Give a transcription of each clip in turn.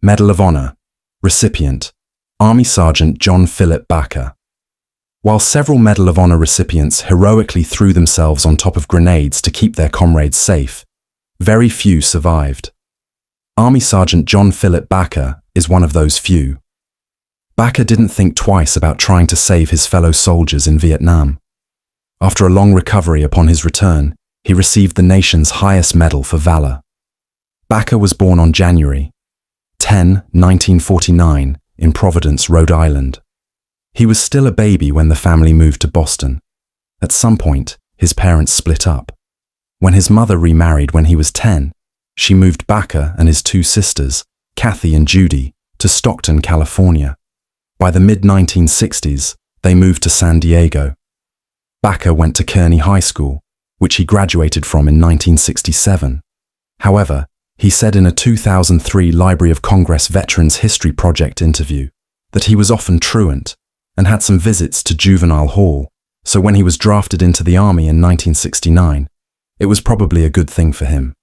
Medal of Honor. Recipient, Army Sgt. John Philip Baca. While several Medal of Honor recipients heroically threw themselves on top of grenades to keep their comrades safe, very few survived. Army Sgt. John Philip Baca is one of those few. Baca didn't think twice about trying to save his fellow soldiers in Vietnam. After a long recovery upon his return, he received the nation's highest medal for valor. Baca was born on January 10, 1949, in Providence, Rhode Island. He was still a baby when the family moved to Boston. At some point, his parents split up. When his mother remarried when he was 10, she moved Baca and his two sisters, Kathy and Judy, to Stockton, California. By the mid-1960s, they moved to San Diego. Baca went to Kearney High School, which he graduated from in 1967. However, he said in a 2003 Library of Congress Veterans History Project interview that he was often truant and had some visits to juvenile hall, so when he was drafted into the Army in 1969, it was probably a good thing for him.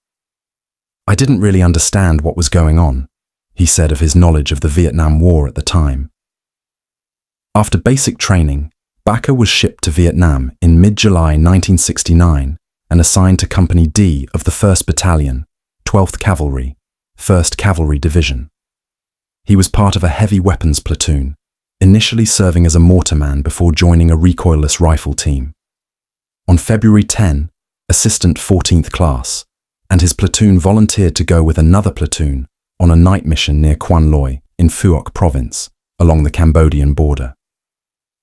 "I didn't really understand what was going on," he said of his knowledge of the Vietnam War at the time. After basic training, Baca was shipped to Vietnam in mid-July 1969 and assigned to Company D of the 1st Battalion, 12th Cavalry, 1st Cavalry Division. He was part of a heavy weapons platoon, initially serving as a mortarman before joining a recoilless rifle team. On February 10, Assistant 14th Class, and his platoon volunteered to go with another platoon on a night mission near Quan Loy in Phuoc Province, along the Cambodian border.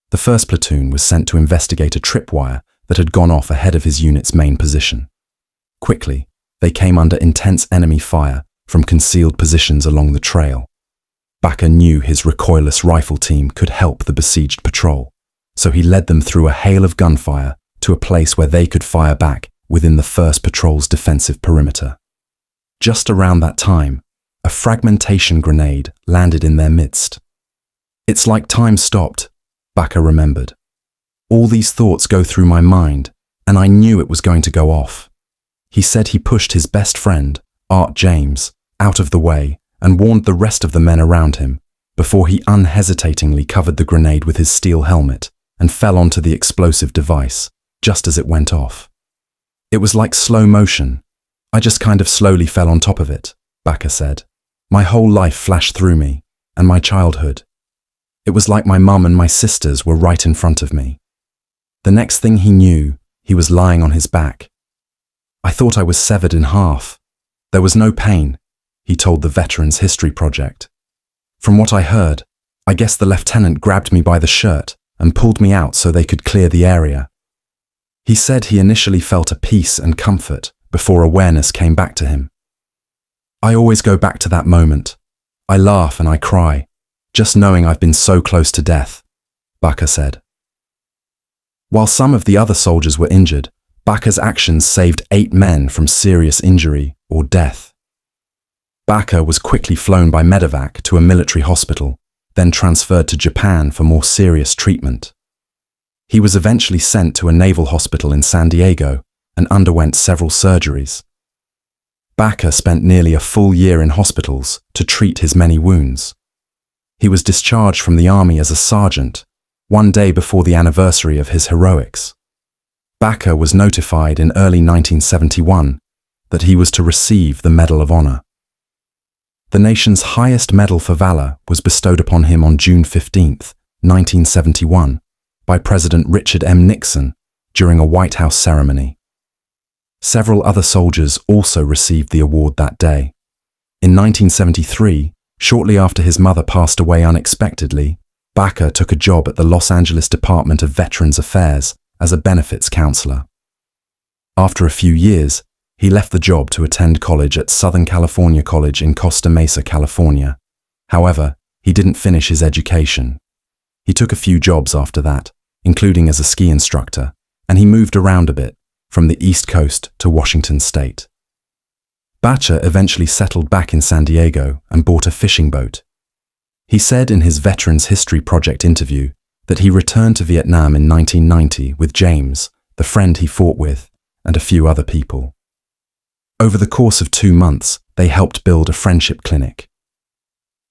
The first platoon was sent to investigate a tripwire that had gone off ahead of his unit's main position. Quickly, they came under intense enemy fire from concealed positions along the trail. Baca knew his recoilless rifle team could help the besieged patrol, so he led them through a hail of gunfire to a place where they could fire back within the first patrol's defensive perimeter. Just around that time, a fragmentation grenade landed in their midst. "It's like time stopped," Baca remembered. "All these thoughts go through my mind, and I knew it was going to go off." He said he pushed his best friend, Art James, out of the way and warned the rest of the men around him before he unhesitatingly covered the grenade with his steel helmet and fell onto the explosive device, just as it went off. "It was like slow motion. I just kind of slowly fell on top of it," Baca said. "My whole life flashed through me, and my childhood. It was like my mum and my sisters were right in front of me. The next thing he knew, he was lying on his back. I thought I was severed in half. There was no pain," he told the Veterans History Project. "From what I heard, I guess the lieutenant grabbed me by the shirt and pulled me out so they could clear the area." He said he initially felt a peace and comfort before awareness came back to him. "I always go back to that moment. I laugh and I cry, just knowing I've been so close to death," Baca said. While some of the other soldiers were injured, Baca's actions saved 8 men from serious injury or death. Baca was quickly flown by medevac to a military hospital, then transferred to Japan for more serious treatment. He was eventually sent to a naval hospital in San Diego and underwent several surgeries. Baca spent nearly a full year in hospitals to treat his many wounds. He was discharged from the Army as a sergeant, one day before the anniversary of his heroics. Baca was notified in early 1971 that he was to receive the Medal of Honor. The nation's highest medal for valor was bestowed upon him on June 15, 1971, by President Richard M. Nixon during a White House ceremony. Several other soldiers also received the award that day. In 1973, shortly after his mother passed away unexpectedly, Baca took a job at the Los Angeles Department of Veterans Affairs as a benefits counselor. After a few years, he left the job to attend college at Southern California College in Costa Mesa, California. However, he didn't finish his education. He took a few jobs after that, including as a ski instructor, and he moved around a bit, from the East Coast to Washington State. Baca eventually settled back in San Diego and bought a fishing boat. He said in his Veterans History Project interview that he returned to Vietnam in 1990 with James, the friend he fought with, and a few other people. Over the course of 2 months, they helped build a friendship clinic.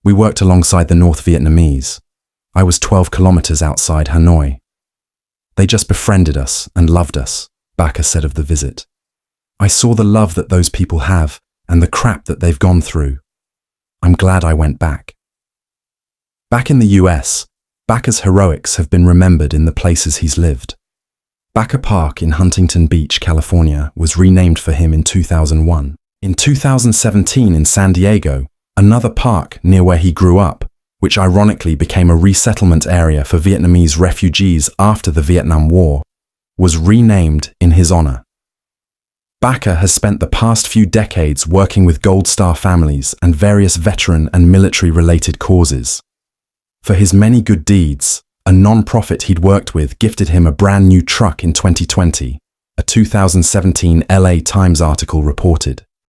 We worked alongside the North Vietnamese. I was 12 kilometers outside Hanoi. They just befriended us and loved us, Baca said of the visit. I saw the love that those people have and the crap that they've gone through. I'm glad I went back. Back in the US, Baca's heroics have been remembered in the places he's lived. Baca Park in Huntington Beach, California, was renamed for him in 2001. In 2017 in San Diego, another park near where he grew up, which ironically became a resettlement area for Vietnamese refugees after the Vietnam War, was renamed in his honor. Baca has spent the past few decades working with Gold Star families and various veteran and military-related causes. For his many good deeds, a non-profit he'd worked with gifted him a brand new truck in 2020, a 2017 LA Times article reported.